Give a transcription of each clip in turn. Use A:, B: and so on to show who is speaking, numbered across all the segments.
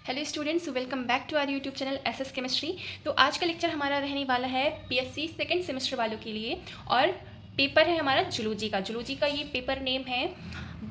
A: Hello students, welcome back to our YouTube channel SS Chemistry. तो आज का lecture हमारा रहने वाला है पीएससी सेकंड सेमेस्टर वालों के लिए और पेपर है हमारा जूलॉजी का। जूलॉजी का ये पेपर नेम है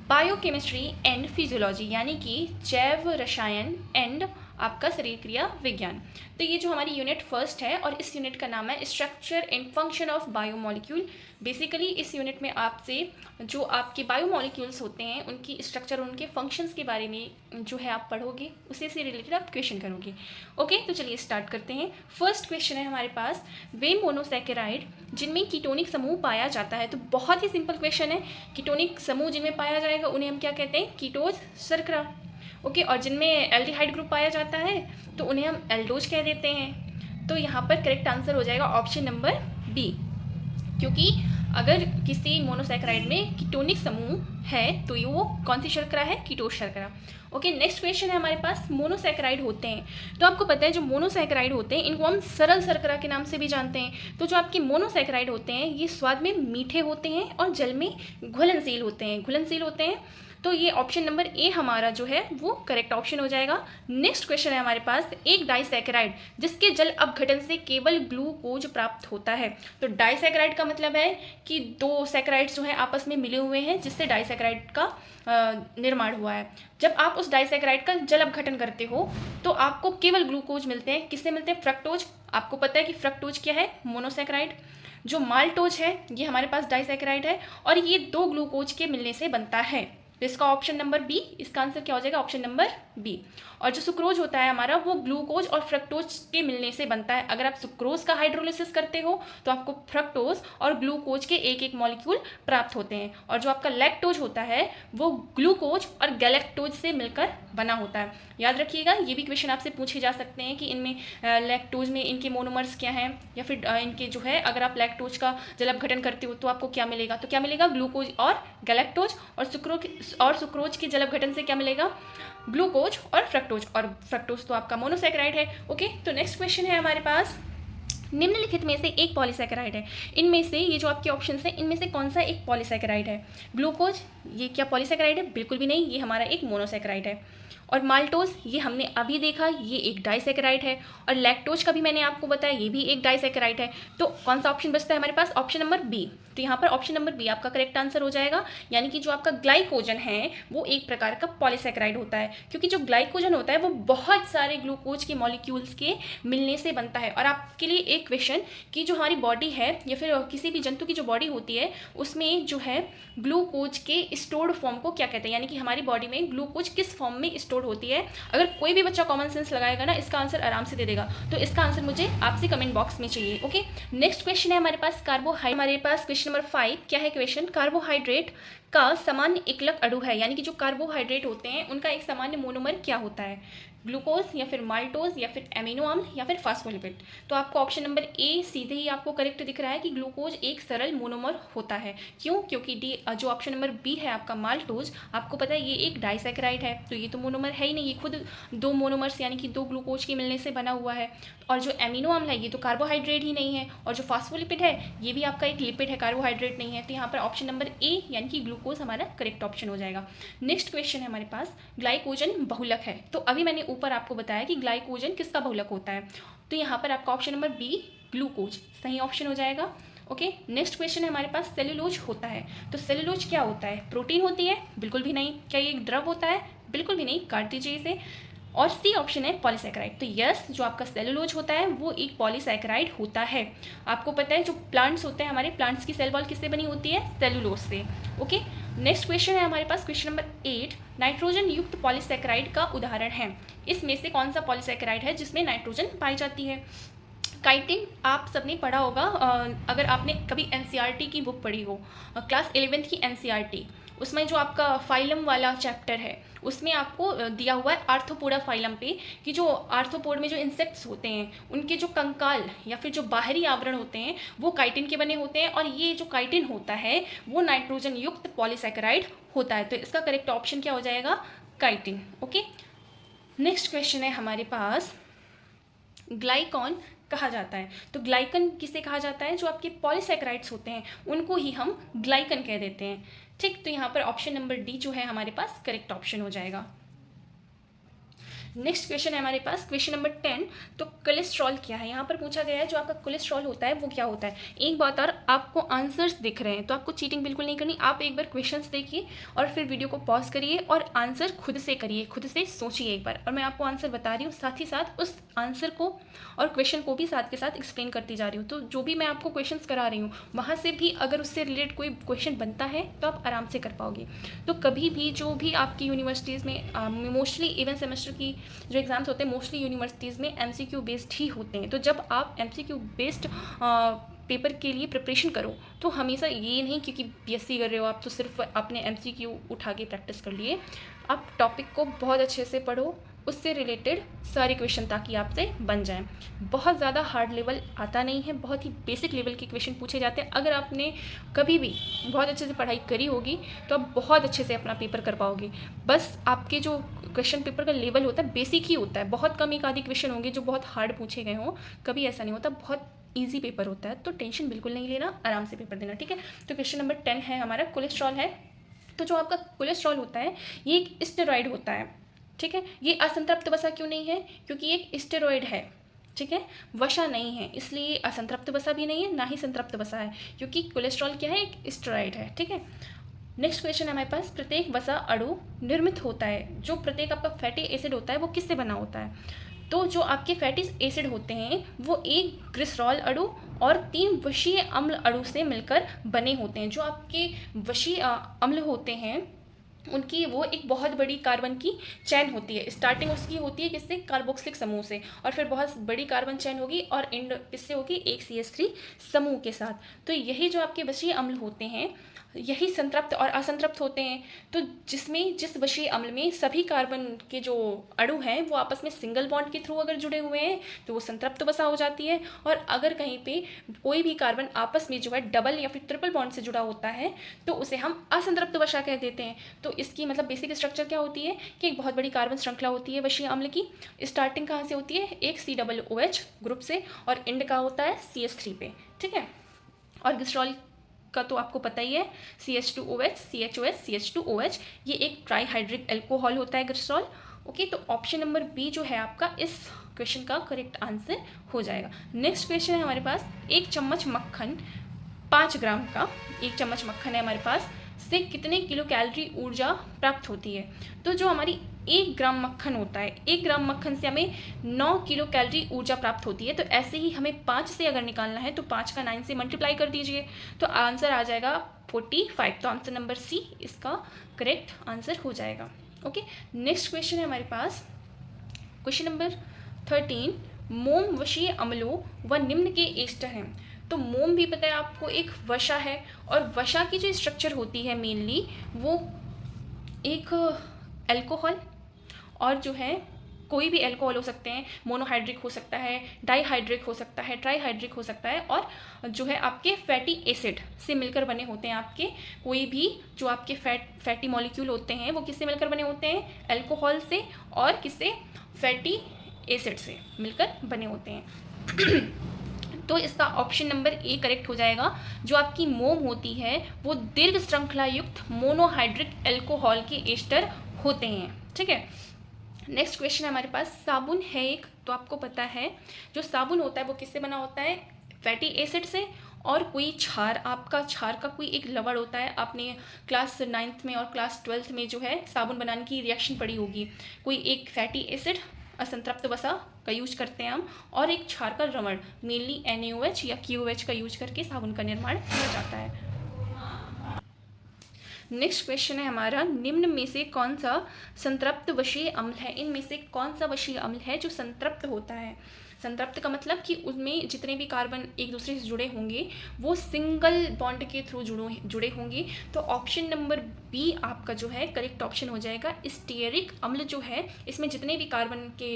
A: बायोकेमिस्ट्री एंड फिजियोलॉजी, यानी कि जैव रसायन एंड आपका शरीर क्रिया विज्ञान। तो ये जो हमारी यूनिट फर्स्ट है और इस यूनिट का नाम है structure and function of biomolecule. Basically इस यूनिट में आपसे जो आपके बायोमोलिक्यूल्स होते हैं उनकी स्ट्रक्चर, उनके फंक्शंस के बारे में जो है आप पढ़ोगे, उसी से रिलेटेड आप क्वेश्चन करोगे। ओके, तो चलिए स्टार्ट करते हैं। फर्स्ट क्वेश्चन है हमारे पास, वे मोनोसैकेराइड जिनमें कीटोनिक समूह पाया जाता है। तो बहुत ही सिंपल क्वेश्चन है। कीटोनिक समूह जिनमें पाया जाएगा उन्हें हम क्या कहते हैं? कीटोज शर्करा। ओके, और जिनमें एल्डिहाइड ग्रुप पाया जाता है तो उन्हें हम एल्डोज कह देते हैं। तो यहाँ पर करेक्ट आंसर हो जाएगा ऑप्शन नंबर बी, क्योंकि अगर किसी मोनोसैकेराइड में कीटोनिक समूह है तो ये वो कौन सी शर्करा है? कीटोज शर्करा। ओके, नेक्स्ट क्वेश्चन है हमारे पास, मोनोसैकेराइड होते हैं। तो आपको पता है जो मोनोसैकेराइड होते हैं इनको हम सरल शर्करा के नाम से भी जानते हैं। तो जो आपके मोनोसैकेराइड होते हैं ये स्वाद में मीठे होते हैं और जल में घुलनशील होते हैं। तो ये ऑप्शन नंबर ए हमारा जो है वो करेक्ट ऑप्शन हो जाएगा। नेक्स्ट क्वेश्चन है हमारे पास, एक डाइसैकेराइड जिसके जल अपघटन से केवल ग्लूकोज प्राप्त होता है। तो डाइसैकेराइड का मतलब है कि दो सैकेराइड्स जो है आपस में मिले हुए हैं जिससे डाइसैकेराइड का निर्माण हुआ है। जब आप उस डाइसैकेराइड का जल अपघटन करते हो तो आपको केवल ग्लूकोज मिलते हैं। किससे मिलते हैं? फ्रक्टोज। आपको पता है कि फ्रक्टोज क्या है? मोनोसैकेराइड। जो माल्टोज है ये हमारे पास डाइसैकेराइड है और ये दो ग्लूकोज के मिलने से बनता है। तो इसका ऑप्शन नंबर बी, इसका आंसर क्या हो जाएगा? Option number B. और जो सुक्रोज होता है हमारा वो ग्लूकोज और फ्रक्टोज के मिलने से बनता है। अगर आप सुक्रोज का हाइड्रोलिसिस करते हो तो आपको फ्रक्टोज और ग्लूकोज के एक एक मॉलिक्यूल प्राप्त होते हैं। और जो आपका लैक्टोज होता है वो ग्लूकोज और गैलेक्टोज से मिलकर बना होता है। याद रखिएगा, ये भी क्वेश्चन आपसे पूछे जा सकते हैं कि इनमें लैक्टोज में इनके मोनोमर्स क्या हैं, या फिर इनके जो है अगर आप लैक्टोज का जल अपघटन करते हो तो आपको क्या मिलेगा? तो क्या मिलेगा? ग्लूकोज और गैलेक्टोज। और सुक्रोज के जल अपघटन से क्या मिलेगा? ग्लूकोज और फ्रक्टोज। और फ्रक्टोज तो आपका मोनोसैकेराइड है। ओके, तो नेक्स्ट क्वेश्चन है हमारे पास, निम्नलिखित में से एक पॉलीसैकेराइड है। इनमें से ये जो आपके ऑप्शंस हैं इनमें से कौन सा एक पॉलीसैकेराइड है? ग्लूकोज ये क्या पॉलीसैकेराइड है? बिल्कुल भी नहीं, ये हमारा एक मोनोसैकेराइड है। और माल्टोज ये हमने अभी देखा, ये एक डाइसैकेराइड है। और लैक्टोज का भी मैंने आपको बताया, ये भी एक डाइसैकेराइड है। तो कौन सा ऑप्शन बचता है हमारे पास? Option number B. तो यहाँ पर ऑप्शन नंबर बी आपका करेक्ट आंसर हो जाएगा। यानी कि जो आपका ग्लाइकोजन है वो एक प्रकार का पॉलीसैकेराइड होता है, क्योंकि जो ग्लाइकोजन होता है वो बहुत सारे ग्लूकोज के मॉलिक्यूल्स के मिलने से बनता है। और आपके लिए एक क्वेश्चन कि जो हमारी बॉडी है या फिर किसी भी जंतु की जो बॉडी होती है उसमें जो है ग्लूकोज के स्टोर्ड फॉर्म को क्या कहते हैं, यानी कि हमारी बॉडी में ग्लूकोज किस फॉर्म में स्टोर होती है। अगर कोई भी बच्चा कॉमन सेंस लगाएगा ना इसका आंसर आराम से दे देगा। तो इसका आंसर मुझे आपसे कमेंट बॉक्स में चाहिए। ओके, नेक्स्ट क्वेश्चन है हमारे पास कार्बोहाइड्रेट। हमारे पास क्वेश्चन नंबर 5 क्या है क्वेश्चन? कार्बोहाइड्रेट का सामान्य एकलक अणु है, यानी कि जो कार्बोहाइड्रेट होते हैं उनका एक सामान्य मोनोमर क्या होता है? ग्लूकोज या फिर माल्टोज या फिर एमिनो अम्ल या फिर फास्फोलिपिड। तो आपको ऑप्शन नंबर ए सीधे ही आपको करेक्ट दिख रहा है कि ग्लूकोज एक सरल मोनोमर होता है। क्यों? क्योंकि डी जो ऑप्शन नंबर बी है आपका माल्टोज, आपको पता है ये एक डाइसैकेराइड है, तो ये तो मोनोमर है ही नहीं, ये खुद दो मोनोमर्स यानी कि दो ग्लूकोज के मिलने से बना हुआ है। और जो एमिनो अम्ल है ये तो कार्बोहाइड्रेट ही नहीं है। और जो फास्फोलिपिड है ये भी आपका एक लिपिड है, कार्बोहाइड्रेट नहीं है। तो यहाँ पर ऑप्शन नंबर ए यानी कि ग्लूकोज हमारा करेक्ट ऑप्शन हो जाएगा। नेक्स्ट क्वेश्चन है हमारे पास, ग्लाइकोजन बहुलक है। तो अभी मैंने ऊपर आपको बताया कि ग्लाइकोजन किसका बहुलक होता है, तो यहाँ पर आपका ऑप्शन नंबर बी ग्लूकोज सही ऑप्शन हो जाएगा। ओके, नेक्स्ट क्वेश्चन है हमारे पास, सेलुलोज होता है। तो सेलुलोज क्या होता है? प्रोटीन होती है? बिल्कुल भी नहीं। क्या ये एक द्रव होता है? बिल्कुल भी नहीं, काट दीजिए इसे। और सी ऑप्शन है पॉलीसैकेराइड। तो यस, जो आपका सेलुलोज होता है वो एक पॉलीसैकेराइड होता है। आपको पता है जो प्लांट्स होते हैं हमारे, प्लांट्स की सेल वॉल किससे बनी होती है? सेलुलोज से। ओके, नेक्स्ट क्वेश्चन है हमारे पास क्वेश्चन नंबर 8, नाइट्रोजन युक्त पॉलीसैकेराइड का उदाहरण है। इसमें से कौन सा पॉलीसैकेराइड है जिसमें नाइट्रोजन पाई जाती है? काइटिन आप सबने पढ़ा होगा, अगर आपने कभी एनसीईआरटी की बुक पढ़ी हो, क्लास 11th की एनसीईआरटी, उसमें जो आपका फाइलम वाला चैप्टर है उसमें आपको दिया हुआ है आर्थ्रोपोडा फाइलम पे कि जो आर्थ्रोपोड में जो इंसेक्ट्स होते हैं उनके जो कंकाल या फिर जो बाहरी आवरण होते हैं वो काइटिन के बने होते हैं। और ये जो काइटिन होता है वो नाइट्रोजन युक्त पॉलीसैकेराइड होता है। तो इसका करेक्ट ऑप्शन क्या हो जाएगा? काइटिन। ओके, नेक्स्ट क्वेश्चन है हमारे पास, ग्लाइकॉन कहा जाता है। तो ग्लाइकन किसे कहा जाता है? जो आपके पॉलीसैकेराइड्स होते हैं उनको ही हम ग्लाइकन कह देते हैं। ठीक, तो यहाँ पर ऑप्शन नंबर डी जो है हमारे पास करेक्ट ऑप्शन हो जाएगा। नेक्स्ट क्वेश्चन है हमारे पास क्वेश्चन नंबर 10। तो कोलेस्ट्रॉल क्या है, यहाँ पर पूछा गया है जो आपका कोलेस्ट्रॉल होता है वो क्या होता है। एक बात और, आपको आंसर्स दिख रहे हैं तो आपको चीटिंग बिल्कुल नहीं करनी। आप एक बार क्वेश्चंस देखिए और फिर वीडियो को पॉज करिए और आंसर खुद से करिए, खुद से सोचिए एक बार, और मैं आपको आंसर बता रही हूँ, साथ ही साथ उस आंसर को और क्वेश्चन को भी साथ के साथ एक्सप्लेन करती जा रही हूँ। तो जो भी मैं आपको क्वेश्चन करा रही हूँ वहाँ से भी अगर उससे रिलेटेड कोई क्वेश्चन बनता है तो आप आराम से कर पाओगे। तो कभी भी जो भी आपकी यूनिवर्सिटीज़ में मोस्टली इवन सेमेस्टर की जो एग्ज़ाम्स होते हैं मोस्टली यूनिवर्सिटीज़ में MCQ बेस्ड ही होते हैं। तो जब आप MCQ बेस्ड पेपर के लिए प्रिपरेशन करो तो हमेशा ये नहीं क्योंकि BSc कर रहे हो आप तो सिर्फ आपने MCQ उठा के प्रैक्टिस कर लिए। आप टॉपिक को बहुत अच्छे से पढ़ो, उससे रिलेटेड सारे क्वेश्चन ताकि आपसे बन जाएं। बहुत ज़्यादा हार्ड लेवल आता नहीं है, बहुत ही बेसिक लेवल के क्वेश्चन पूछे जाते हैं। अगर आपने कभी भी बहुत अच्छे से पढ़ाई करी होगी तो आप बहुत अच्छे से अपना पेपर कर पाओगे। बस आपके जो क्वेश्चन पेपर का लेवल होता है बेसिक ही होता है, बहुत कम एक आधी क्वेश्चन होंगे जो बहुत हार्ड पूछे गए हों, कभी ऐसा नहीं होता, बहुत ईजी पेपर होता है। तो टेंशन बिल्कुल नहीं लेना, आराम से पेपर देना, ठीक है। तो क्वेश्चन नंबर 10 है हमारा, कोलेस्ट्रॉल है। तो जो आपका कोलेस्ट्रॉल होता है ये एक स्टेरॉइड होता है, ठीक है। ये असंतृप्त वसा क्यों नहीं है, क्योंकि ये एक स्टेरॉइड है, ठीक है, वसा नहीं है, इसलिए असंतृप्त वसा भी नहीं है, ना ही संतृप्त वसा है, क्योंकि कोलेस्ट्रॉल क्या है, एक स्टेरॉइड है, ठीक है। नेक्स्ट क्वेश्चन है हमारे पास, प्रत्येक वसा अणु निर्मित होता है, जो प्रत्येक आपका फैटी एसिड होता है वो किससे बना होता है। तो जो आपके फैटी एसिड होते हैं वो एक ग्लिसरॉल अणु और 3 वशीय अम्ल अणु से मिलकर बने होते हैं। जो आपके वशीय अम्ल होते हैं उनकी वो एक बहुत बड़ी कार्बन की चैन होती है। स्टार्टिंग उसकी होती है किससे, कार्बोक्सिलिक समूह से, और फिर बहुत बड़ी कार्बन चैन होगी और एंड किससे होगी, एक CH3 समूह के साथ। तो यही जो आपके वशीय अम्ल होते हैं यही संतृप्त और असंतृप्त होते हैं। तो जिस वशीय अम्ल में सभी कार्बन के जो अणु हैं वो आपस में सिंगल बॉन्ड के थ्रू अगर जुड़े हुए हैं तो वो संतृप्त वसा हो जाती है। और अगर कहीं पे कोई भी कार्बन आपस में जो है डबल या फिर ट्रिपल बॉन्ड से जुड़ा होता है तो उसे हम असंतृप्त वसा कह देते हैं। तो इसकी मतलब बेसिक स्ट्रक्चर क्या होती है कि एक बहुत बड़ी कार्बन श्रृंखला होती है वशीय अम्ल की। स्टार्टिंग कहाँ से होती है, एक COOH ग्रुप से, और एंड का होता है CH3 पे, ठीक है। और ग्लिसरॉल का तो आपको पता ही है, CH2OH CHOH CH2OH, ये एक ट्राईहाइड्रिक एल्कोहल होता है ग्लिसरॉल। ओके, तो ऑप्शन नंबर बी जो है आपका इस क्वेश्चन का करेक्ट आंसर हो जाएगा। नेक्स्ट क्वेश्चन है हमारे पास, 1 चम्मच मक्खन 5 ग्राम का, 1 चम्मच मक्खन है हमारे पास, से कितने किलो कैलोरी ऊर्जा प्राप्त होती है। तो जो हमारी 1 ग्राम मक्खन होता है, 1 ग्राम मक्खन से हमें 9 किलो कैलोरी ऊर्जा प्राप्त होती है। तो ऐसे ही हमें 5 से अगर निकालना है तो 5 का 9 से मल्टीप्लाई कर दीजिए तो आंसर आ जाएगा 45। तो आंसर नंबर सी इसका करेक्ट आंसर हो जाएगा। ओके, नेक्स्ट क्वेश्चन है हमारे पास, क्वेश्चन नंबर 13, मोम वशीय अम्लों व निम्न के एस्टर हैं। तो मोम भी पता है आपको एक वसा है, और वसा की जो स्ट्रक्चर होती है मेनली वो एक अल्कोहल, और जो है कोई भी अल्कोहल हो सकते हैं, मोनोहाइड्रिक हो सकता है, डाईहाइड्रिक हो सकता है, ट्राईहाइड्रिक हो सकता है, और जो है आपके फैटी एसिड से मिलकर बने होते हैं। आपके कोई भी जो आपके फैटी मॉलिक्यूल होते हैं वो किससे मिलकर बने होते हैं, अल्कोहल से, और किससे, फैटी एसिड से मिलकर बने होते हैं। तो इसका ऑप्शन नंबर ए करेक्ट हो जाएगा। जो आपकी मोम होती है वो दीर्घ श्रृंखला युक्त मोनोहाइड्रिक अल्कोहल के एस्टर होते हैं, ठीक है। नेक्स्ट क्वेश्चन है हमारे पास, साबुन है एक, तो आपको पता है जो साबुन होता है वो किससे बना होता है, फैटी एसिड से, और कोई क्षार, आपका क्षार का कोई एक लवण होता है। आपने क्लास 9th में और क्लास 12th में जो है साबुन बनाने की रिएक्शन पढ़ी होगी। कोई एक फैटी एसिड असंतृप्त वसा का यूज करते हैं हम, और एक क्षार का लवण मेनली NaOH या QOH का यूज करके साबुन का निर्माण किया जाता है। नेक्स्ट क्वेश्चन है हमारा, निम्न में से कौन सा संतृप्त वशीय अम्ल है। इनमें से कौन सा वशीय अम्ल है जो संतृप्त होता है। संतृप्त का मतलब कि उनमें जितने भी कार्बन एक दूसरे से जुड़े होंगे वो सिंगल बॉन्ड के थ्रू जुड़े होंगे। तो ऑप्शन नंबर बी आपका जो है करेक्ट ऑप्शन हो जाएगा। स्टीयरिक अम्ल जो है इसमें जितने भी कार्बन के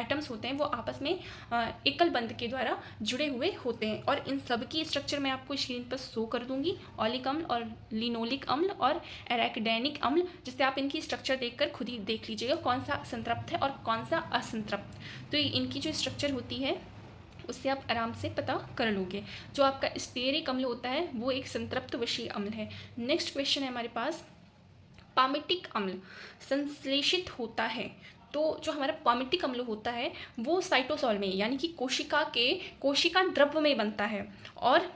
A: एटम्स होते हैं वो आपस में एकल बंध के द्वारा जुड़े हुए होते हैं, और इन सब की स्ट्रक्चर मैं आपको स्क्रीन पर शो कर दूंगी, ऑलिक अम्ल और लिनोलिक अम्ल और एराकिडेनिक अम्ल, जिससे आप इनकी स्ट्रक्चर देखकर खुद ही देख लीजिएगा कौन सा संतृप्त है और कौन सा असंतृप्त। तो इनकी जो स्ट्रक्चर होती है उससे आप आराम से पता कर लोगे। जो आपका स्टीयरिक अम्ल होता है वो एक संतृप्त वशीय अम्ल है। नेक्स्ट क्वेश्चन है हमारे पास, पामिटिक अम्ल संश्लेषित होता है तो जो हमारा पामिटिक अम्ल होता है वो साइटोसॉल में यानी कि कोशिका द्रव्य में बनता है। और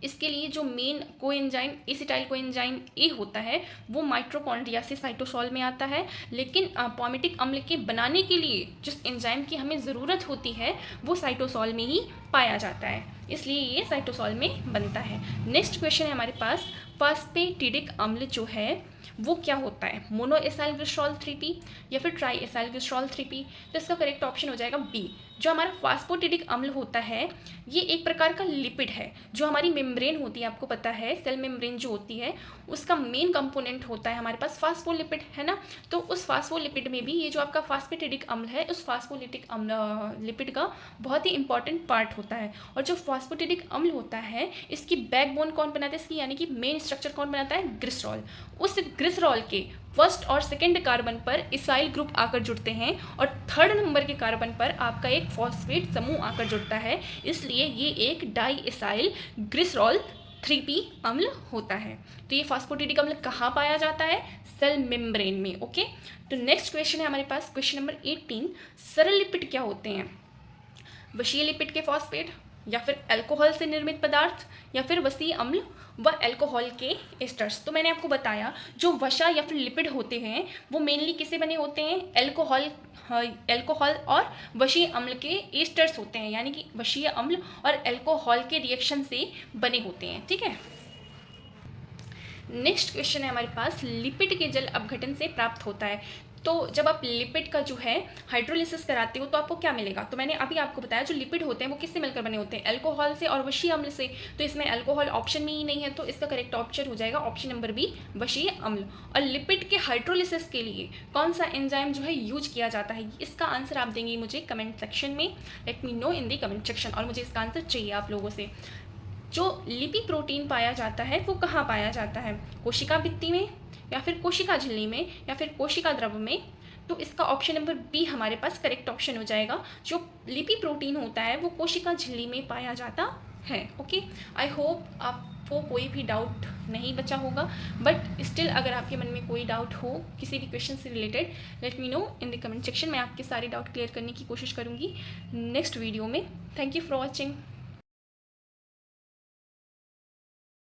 A: इसके लिए जो main coenzyme acetyl coenzyme A होता है वो माइटोकॉन्ड्रिया से साइटोसॉल में आता है। लेकिन पामिटिक अम्ल के बनाने के लिए जिस एंजाइम की हमें ज़रूरत होती है वो साइटोसॉल में ही पाया जाता है, इसलिए ये साइटोसॉल में बनता है। नेक्स्ट क्वेश्चन है हमारे पास, फास्फेटिडिक अम्ल जो है वो क्या होता है, मोनो एसाइल ग्लिसरॉल 3P या फिर ट्राई एसाइल ग्लिसरॉल 3P। तो इसका करेक्ट ऑप्शन हो जाएगा बी। जो हमारा फास्फोटिडिक अम्ल होता है ये एक प्रकार का लिपिड है। जो हमारी मेम्ब्रेन होती है, आपको पता है सेल मेम्ब्रेन जो होती है उसका मेन कंपोनेंट होता है हमारे पास फास्फोलिपिड, है ना। तो उस फास्फोलिपिड में भी ये जो आपका फास्फेटिडिक अम्ल है उस फास्फोलिटिक अम्ल लिपिड का बहुत ही इंपॉर्टेंट पार्ट होता है। और जो फास्फोटिडिक अम्ल होता है इसकी बैकबोन कौन बनाता है, इसकी यानी कि मेन स्ट्रक्चर कौन बनाता है, ग्लिसरॉल। उस ग्लिसरॉल के फर्स्ट और सेकेंड कार्बन पर इसाइल ग्रुप आकर जुड़ते हैं और थर्ड नंबर के कार्बन पर आपका एक फॉस्फेट समूह आकर जुड़ता है, इसलिए ये एक डाई इसाइल ग्लिसरॉल 3P अम्ल होता है। तो ये फास्फोटिडिक अम्ल कहाँ पाया जाता है, सेल मेम्ब्रेन में। ओके, तो नेक्स्ट क्वेश्चन है हमारे पास क्वेश्चन नंबर 18, सरल लिपिड क्या होते हैं, वशीय लिपिड के फॉस्फेट या फिर अल्कोहल से निर्मित पदार्थ या फिर वसीय अम्ल व अल्कोहल के एस्टर्स। तो मैंने आपको बताया जो वसा या फिर लिपिड होते हैं वो मेनली किससे बने होते हैं, अल्कोहल और वशीय अम्ल के एस्टर्स होते हैं, यानी कि वशीय अम्ल और अल्कोहल के रिएक्शन से बने होते हैं। ठीक है, नेक्स्ट क्वेश्चन है हमारे पास, लिपिड के जल अपघटन से प्राप्त होता है। तो जब आप लिपिड का जो है हाइड्रोलिसिस कराते हो तो आपको क्या मिलेगा, तो मैंने अभी आपको बताया जो लिपिड होते हैं वो किससे मिलकर बने होते हैं, अल्कोहल से और वशीय अम्ल से। तो इसमें अल्कोहल ऑप्शन में ही नहीं है, तो इसका करेक्ट ऑप्शन हो जाएगा ऑप्शन नंबर बी, वशीय अम्ल। और लिपिड के हाइड्रोलिसिस के लिए कौन सा एंजाइम जो है यूज किया जाता है, इसका आंसर आप देंगे मुझे कमेंट सेक्शन में, लेट मी नो इन दी कमेंट सेक्शन। और मुझे इसका आंसर चाहिए आप लोगों से। जो लिपि प्रोटीन पाया जाता है वो कहाँ पाया जाता है, कोशिका भित्ति में या फिर कोशिका झिल्ली में या फिर कोशिका द्रव्य में। तो इसका ऑप्शन नंबर बी हमारे पास करेक्ट ऑप्शन हो जाएगा। जो लिपि प्रोटीन होता है वो कोशिका झिल्ली में पाया जाता है। ओके, आई होप आपको कोई भी डाउट नहीं बचा होगा, बट स्टिल अगर आपके मन में कोई डाउट हो किसी भी क्वेश्चन से related, let me know in the comment section. मैं आपके सारे डाउट क्लियर करने की कोशिश करूँगी नेक्स्ट वीडियो में। Thank you for watching.